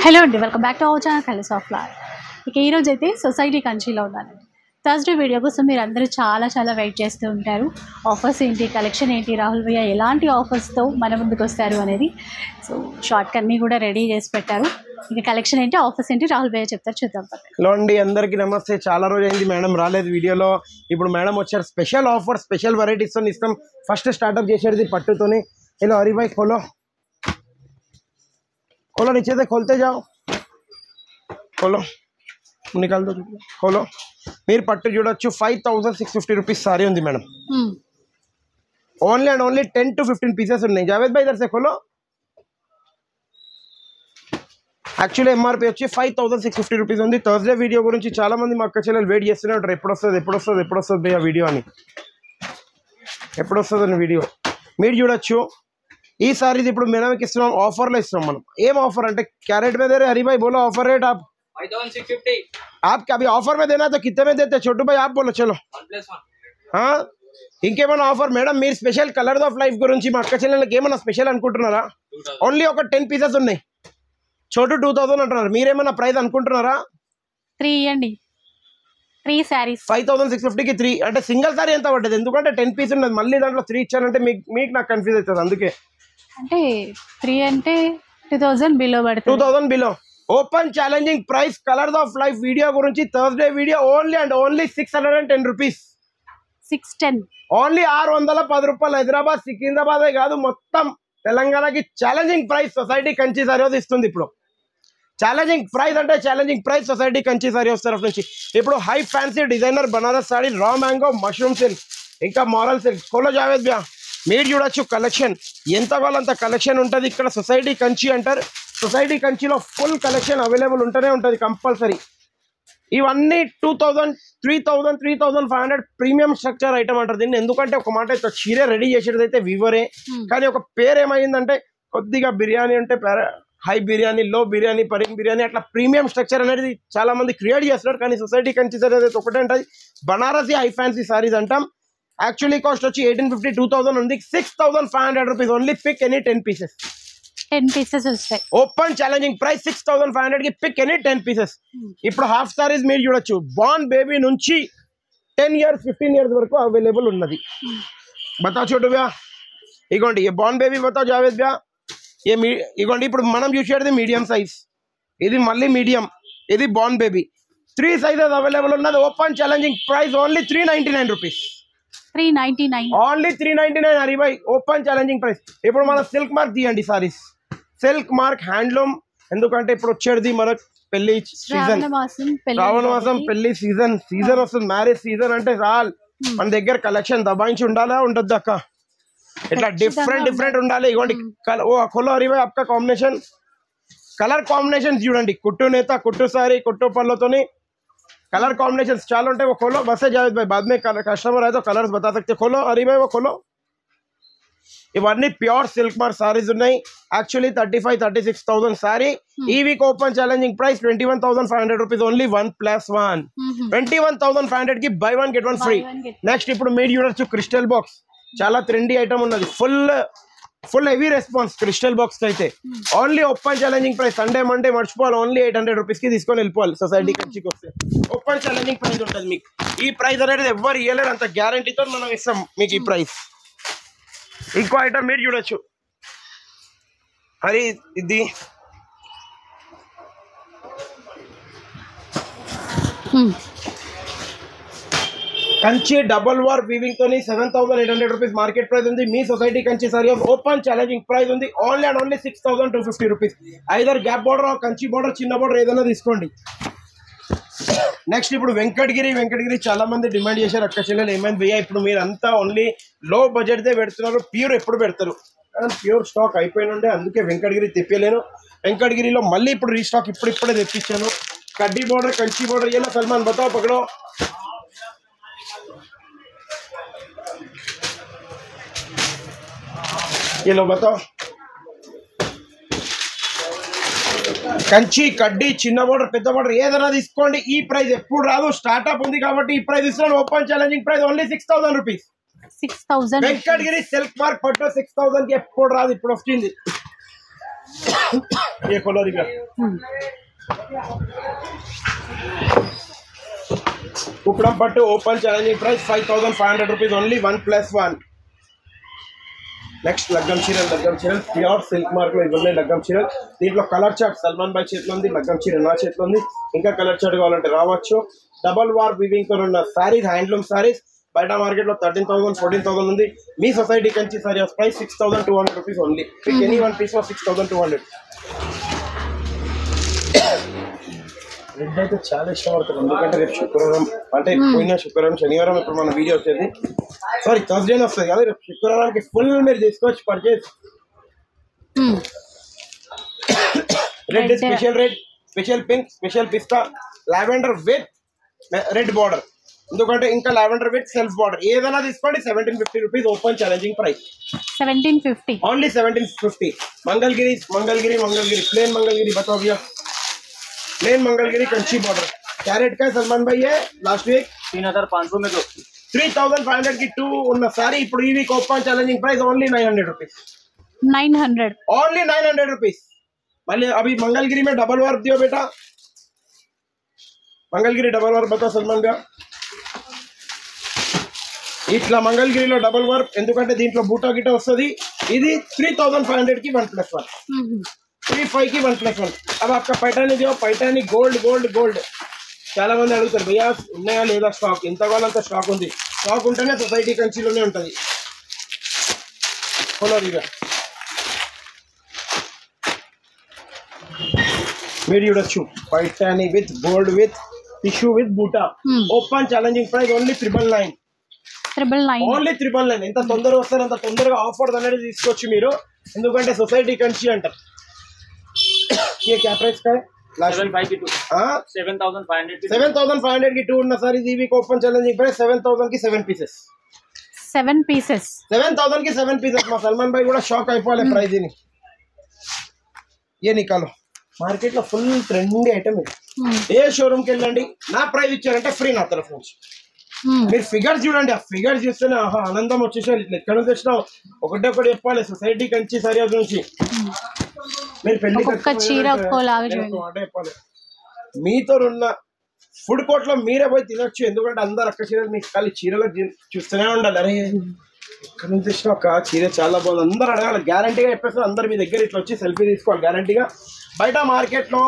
Hello అండి, welcome back to our channel colours of life. ఇక ఈరోజు అయితే సొసైటీ కంట్రీలో ఉన్నానండి. థర్స్డే వీడియో కోసం మీరు అందరూ చాలా వెయిట్ చేస్తూ ఉంటారు. ఆఫర్స్ ఏంటి, కలెక్షన్ ఏంటి, రాహుల్ భయ్య ఎలాంటి ఆఫర్స్తో మన ముందుకు వస్తారు అనేది. సో షార్ట్ కన్నీ కూడా రెడీ చేసి పెట్టారు. ఇక కలెక్షన్ ఏంటి, ఆఫర్స్ ఏంటి రాహుల్ భయ్య చెప్తారు, చూద్దాం. హలో అండి, అందరికీ నమస్తే. చాలా రోజు అయింది మేడం రాలేదు వీడియోలో. ఇప్పుడు మేడం వచ్చారు, స్పెషల్ ఆఫర్, స్పెషల్ వెరైటీస్తో ఇస్తాం. ఫస్ట్ స్టార్ట్అప్ చేసేది పట్టుతోని. హలో హరి భాయ్, खोलो खोलो, नीचे से खोलते जाओ, खोलो, निकाल दो, खोलो. మీరు పట్టు చూడొచ్చు. 5650 రూపీస్ సారీ ఉంది madam. Only and only 10 to 15 pieces ఉన్నాయి. జావేద్ భాయ్ ఇదర్ సే खोलो. యాక్చువల్లీ ఎంఆర్పీ వచ్చి 5650 రూపీస్ ఉంది. థర్స్డే వీడియో గురించి చాలా మంది మా అక్క చెల్లెలు వెయిట్ చేస్తూనే ఉంటారు, ఎప్పుడు వస్తుంది భయ్యా వీడియో అని. ఎప్పుడు వస్తుందని వీడియో మీరు చూడొచ్చు. ఈ సారీస్ ఇప్పుడు మేడంకి ఇస్తున్నాం, ఆఫర్లో ఇస్తున్నాం మనం. ఏం ఆఫర్ అంటే कैरेट में दे रहे हरी भाई, बोलो ऑफर रेट आप 5650. आपका अभी ऑफर में देना तो कितने में देते छोटू भाई, आप बोलो. चलो 1+1. हाँ, ఇంకేమైనా ఆఫర్ మేడం? మీరు స్పెషల్ కలర్స్ ఆఫ్ లైఫ్ గురించి మా అక్క చెల్లెళ్ళకి ఏమైనా స్పెషల్ అనుకుంటున్నారా? ఓన్లీ ఒక 10 పీసెస్ ఉన్నాయి. చోటు 2000 అంటున్నారు, మీరేమైనా ప్రైస్ అనుకుంటున్నారా? 3 ఇవ్వండి, 3 శారీస్ 5650కి 3 అంటే సింగిల్ సారీ ఎంత పడ్డది? ఎందుకంటే 10 పీస్ ఉన్నది, మళ్ళీ దాంట్లో 3 ఇచ్చానంటే మీకు నాకు కన్ఫ్యూజ్ అవుతుంది. అందుకే అంటే 3 అంటే 2000 బిలో పడుతుంది. 2000 below. Open challenging price colours of life video గురించి Thursday video only and only 610 rupees. 610 only 610 రూపాయలు. హైదరాబాద్ సికింద్రాబాదే కాదు, మొత్తం తెలంగాణకి challenging price society Kanchi sari ఇస్తుంది. ఇప్పుడు ఛాలెంజింగ్ ప్రైస్ అంటే challenging price society Kanchi sari తరఫు నుంచి. ఇప్పుడు high fancy designer Banaras sari, raw mango, mushroom silk, ఇంకా మోరల్ సిల్క్. కోలో జావేద్ బ్యా, మీరు చూడొచ్చు కలెక్షన్ ఎంత వాళ్ళంత కలెక్షన్ ఉంటుంది ఇక్కడ. సొసైటీ కంచి అంటారు. సొసైటీ కంచిలో ఫుల్ కలెక్షన్ అవైలబుల్ ఉంటూనే ఉంటుంది కంపల్సరీ. ఇవన్నీ 2000, 3000, 3500 ప్రీమియం స్ట్రక్చర్ ఐటమ్ అంటారు దీన్ని. ఎందుకంటే ఒక మాట అయితే చీరే రెడీ చేసేది అయితే వివరే, కానీ ఒక పేరు ఏమైందంటే కొద్దిగా బిర్యానీ అంటే హై బిర్యానీ, లో బిర్యానీ, పరింగ్ బిర్యానీ, అట్లా ప్రీమియం స్ట్రక్చర్ అనేది చాలా మంది క్రియేట్ చేస్తున్నారు. కానీ సొసైటీ కంచి సారీ అయితే ఒకటే ఉంటుంది, బనారసి హై ఫ్యాన్సీ సారీస్ అంటాం. యాక్చువల్లీ కాస్ట్ వచ్చి 1850, 2000 ఉంది. 6500 rupees only. Pick any 10 pieces. 10 pieces వస్తాయి. ఓపెన్ ఛాలెంజింగ్ ప్రైస్ 6500 కి పిక్ ఎనీ 10 పీసెస్. ఇప్పుడు హాఫ్ సారీస్ మీరు చూడొచ్చు. బార్న్ బేబీ నుంచి 10 years 15 years వరకు అవైలబుల్ ఉన్నది. బతా చోటు బ్యా, ఇగోండి ఏ బార్న్ బేబీ బతా జావేద్ బ్యా. ఇగోండి ఇప్పుడు మనం చూసేది మీడియం సైజ్, ఇది మళ్ళీ మీడియం, ఇది బార్న్ బేబీ. 3 సైజెస్ అవైలబుల్ ఉన్నది. Open challenging price only 399 rupees. 399 only 399 Hari bhai. Open challenging price. ఇప్పుడు మన సిల్క్ మార్క్ తీయండి సారీస్, సిల్క్ మార్క్ హ్యాండ్లూమ్. ఎందుకంటే ఇప్పుడు వచ్చేది మన పెళ్లి సీజన్, శ్రావణ మాసం పెళ్లి సీజన్ వస్తుంది, మ్యారేజ్ సీజన్ అంటే చాలు మన దగ్గర కలెక్షన్ దబాయించి ఉండాలా ఉండద్దు అక్క, ఇట్లా డిఫరెంట్ ఉండాలి. ఇవ్వండి ఓ ఖోలో హరి భాయ్, आपका కాంబినేషన్ కలర్ కాంబినేషన్ చూడండి. కుట్టు నేత, కుట్టు సారీ, కుట్టు పళ్ళతోని कलर कॉम्बिनेशन चालू वो खोलो. बस है जावेद भाई, बाद में कस्टमर आए तो कलर्स बता सकते. खोलो हरी भाई, वो खोलो. इवన్నీ ప్యూర్ సిల్క్ మార్క్ సారీస్ ఉన్నాయి. యాక్చువల్లీ 35-36,000 సారీ. ఈ week open challenging price 21,500 rupees only. 1+1 21,500 కి బై 1 get 1 ఫ్రీ. నెక్స్ట్ ఇప్పుడు మీరు చూడొచ్చు క్రిస్టల్ బాక్స్, చాలా ట్రెండీ ఐటమ్ ఉన్నది. Full heavy response crystal box అయితే. Only open challenging price. Sunday Monday మర్చిపోవాలి, ఓన్లీ 800 రూపీస్ కి తీసుకొని వెళ్ళిపోవాలి. సొసైటీ కంచికి వస్తే ఓపెన్ ఛాలెంజింగ్ ప్రైస్ ఉంటుంది మీకు. ఈ ప్రైస్ అనేది ఎవరు ఇవ్వలేరు, అంత గ్యారంటీతో మనం ఇస్తాం మీకు ఈ ప్రైస్. ఇంకో ఐటమ్ మీరు చూడొచ్చు హరి, ఇది కంచి డబుల్ వార్ వీవింగ్ తోని 7,800 రూపీస్ మార్కెట్ ప్రైస్ ఉంది. మీ society Kanchi sari open challenging price ఉంది only and only 6,250 rupees. Either gap border, Kanchi border, చిన్న బోర్డర్ ఏదైనా తీసుకోండి. నెక్స్ట్ ఇప్పుడు వెంకటగిరి చాలా మంది డిమాండ్ చేశారు. అక్క చెల్లెలు ఏమైంది భయ్యా, ఇప్పుడు మీరు అంతా ఓన్లీ లో బడ్జెట్ దే పెడుతున్నారు, ప్యూర్ ఎప్పుడు పెడతారు? ప్యూర్ స్టాక్ అయిపోయిన ఉండే, అందుకే వెంకటగిరి తెప్పలేను. వెంకటగిరిలో మళ్ళీ ఇప్పుడు రీస్టాక్ ఇప్పుడే తెప్పించాను. కడ్డీ బోర్డర్, కంచి బోర్డర్, ఏనా సల్మాన్ బతాओ పకడో. ये लो बताओ. కంచి, కడ్డీ, చిన్న బోర్డర్, పెద్ద బోర్డర్ ఏదైనా తీసుకోండి. ఈ ప్రైస్ ఎప్పుడు రాదు, స్టార్ట్అప్ ఉంది కాబట్టి ఈ ప్రైస్ ఇస్తున్నాను. Open challenging price only 6,000 rupees. 6,000 Venkatagiri silk mark పట్టు 6,000 కి ఎప్పుడు రాదు, ఇప్పుడు వస్తుంది. ये खोलो दिव्या कुपड़म पट्टू open challenging price 5500 rupees only 1+1 next లగ్గం చీరలు ప్యూర్ సిల్క్ మార్క్ లో ఇవన్నీ లగ్గం చీరలు దీంట్లో కలర్ చార్ట్ సల్మాన్ భాయ్ చేతిలో ఉంది లగ్గం చీర నా చేతిలో ఉంది ఇంకా కలర్ చార్ట్ కావాలంటే రావచ్చు డబల్ వార్ వీవింగ్ తో ఉన్న సారీస్ హ్యాండ్లూమ్ సారీస్ బయట మార్కెట్ లో 13,000 14,000 ఉంది మీ society Kanchi sari price 6,200 rupees only pick any one piece for 6,200 red అయితే చాలా ఇష్టపడతారు ఎందుకంటే రేపు శుక్రవారం అంటే పోయిన శుక్రవారం శనివారం ఇప్పుడు మన వీడియో వచ్చేది సారీ థర్స్డే వస్తుంది కదా రేపు శుక్రవారానికి ఫుల్ మీరు తీసుకోవచ్చు purchase red special pink special pista lavender with red border ఎందుకంటే ఇంకా లావెండర్ విత్ సెల్ఫ్ బార్డర్ ఏదైనా తీసుకోండి 1750 rupees open challenging price 1750 only 1750 Mangalagiri plain Mangalagiri बताओ भैया plain Mangalagiri Kanchi border carat का सलमान भाई है लास्ट वीक 3500 में 3500 की 2 ఉన్న సారీ ఇప్పుడు ఈ week open challenging price only 900 rupees 900 only 900 rupees मल्ले अभी मंगलगिरी में डबल वर्क दियो बेटा मंगलगिरी डबल वर्क बता सलमान भैया ఇట్లా మంగళగిరిలో డబుల్ వర్క్ ఎందుకంటే దీంట్లో బూటా గిట వస్తుంది ఇది 3500 की 1+1 35 की 1+1 अब आपका पैठानी जो पैठानी गोल्ड చాలా మంది అడుగుతారు భయ్యా ఉన్నాయా లేదా స్టాక్ ఇంతకాలంత స్టాక్ ఉంది స్టాక్ ఉంటేనే సొసైటీ కంచిలోనే ఉంటుంది కొనరిగా మీరు చూడొచ్చు Paithani with gold with tissue with బూటా open challenging price only 999 only 999 ఎంత తొందరగా వస్తారు అంత తొందరగా ఆఫర్ అనేది తీసుకోవచ్చు మీరు ఎందుకంటే సొసైటీ కంచి అంటారు ये क्या प्राइस का है 75 की 2 हां 7500 की 2 ఉన్న సారీ ఇది వీక్ ఓపెన్ ఛాలెంజింగ్ ప్రైస్ 7000 की 7 पीसेस 7000 की 7 पीसेस మా సల్మాన్ భాయ్ కూడా షాక్ అయిపోలే ప్రైస్ ఇది ये निकालो మార్కెట్ లో ఫుల్ ట్రెండింగ్ ఐటమ్ ఇది ఏ షోరూమ్ కి వెళ్ళండి నా ప్రైస్ ఇచ్చారంటే ఫ్రీ నా తరఫు నుంచి మీరు ఫిగర్స్ చూడండి ఆ ఫిగర్స్ చూస్తేనే ఆహా ఆనందం వచ్చేసారు ఇట్లా ఎక్కడ నుంచి వచ్చినావు ఒకటి చెప్పాలి సొసైటీ కంచి సారీ నుంచి మీరు పెళ్లి చెప్పాలి మీతో ఉన్న ఫుడ్ కోర్ట్ లో మీరే పోయి తినొచ్చు ఎందుకంటే అందరు అక్క చీరలు మీకు ఖాళీ చీరలు చూస్తూనే ఉండాలి అరే ఇక్కడ నుంచి వచ్చిన ఒక చీర చాలా బాగుంది అందరు అడగాలి గ్యారంటీగా చెప్పేస్తారు అందరు మీ దగ్గర ఇట్లా వచ్చి సెల్ఫీ తీసుకోవాలి గ్యారంటీగా బయట మార్కెట్ లో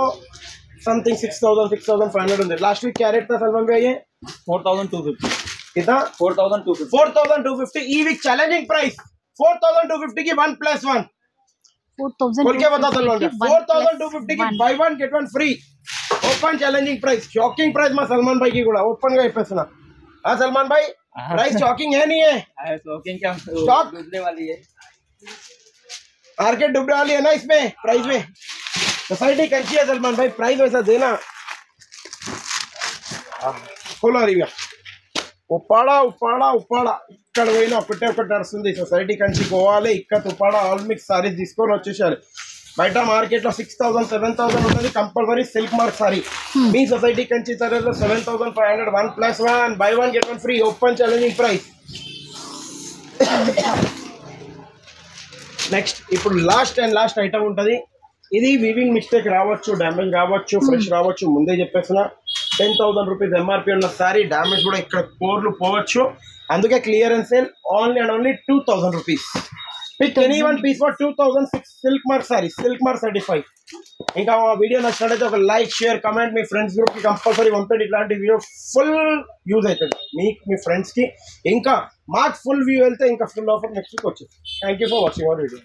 సంథింగ్ 6,500 ఉంది లాస్ట్ వీక్ క్యారెట్ తా సల్మాన్ భాయ్ 4250 कितना 4250 ई वीक चैलेंजिंग प्राइस 4250 की 1+1 बोल के बता सलमान भाई 4250 की by one get one free open challenging price shocking price में सलमान भाई की కూడా ओपन గా చెప్పేస్తున్నా हां सलमान भाई प्राइस शॉकिंग है नहीं है शॉकिंग क्या स्टॉक डूबने वाली है मार्केट डूबने वाली है ना इसमें प्राइस में सोसाइटी कंची है सलमान भाई प्राइस वैसा देना खोलो रिव्यू उपाड़ा ఇక్కడ పోయినా ఒకటే ఒకటి నడుస్తుంది సొసైటీ కంచి పోవాలి ఇక్కడ ఉపాడా ఆల్ మిక్స్ సారీస్ తీసుకొని వచ్చేసారు బయట మార్కెట్ లో 6000 7000 ఉంటుంది కంపల్సరీ సిల్క్ మార్క్ సారీ మీ సొసైటీ కంచి సారీలో 7500 1+1 buy one get one free open challenging price next ఇప్పుడు లాస్ట్ ఐటమ్ ఉంటుంది ఇది వీవింగ్ మిస్టేక్ రావచ్చు డ్యామేజ్ రావచ్చు ఫ్రెష్ రావచ్చు ముందే చెప్పేస్తున్నా 10,000 rupees ఎంఆర్పి ఉన్న సారీ డ్యామేజ్ కూడా ఇక్కడ కోర్లు పోవచ్చు అందుకే clearance sale only and only 2000 rupees pick any one piece for 2006 silk mark sari silk mark certified ఇంకా ఆ వీడియో నచ్చినట్లయితే ఒక లైక్ షేర్ కమెంట్ మీ ఫ్రెండ్స్ గ్రూప్ కి కంపల్సరీ పంపండి ఇట్లాంటి వీడియో ఫుల్ యూజ్ అవుతుంది మీకు మీ ఫ్రెండ్స్ కి ఇంకా మాకు ఫుల్ వ్యూ వెళ్తే ఇంకా ఫుల్ ఆఫర్ నెక్స్ట్ వీక్ వచ్చేది thank you for watching our video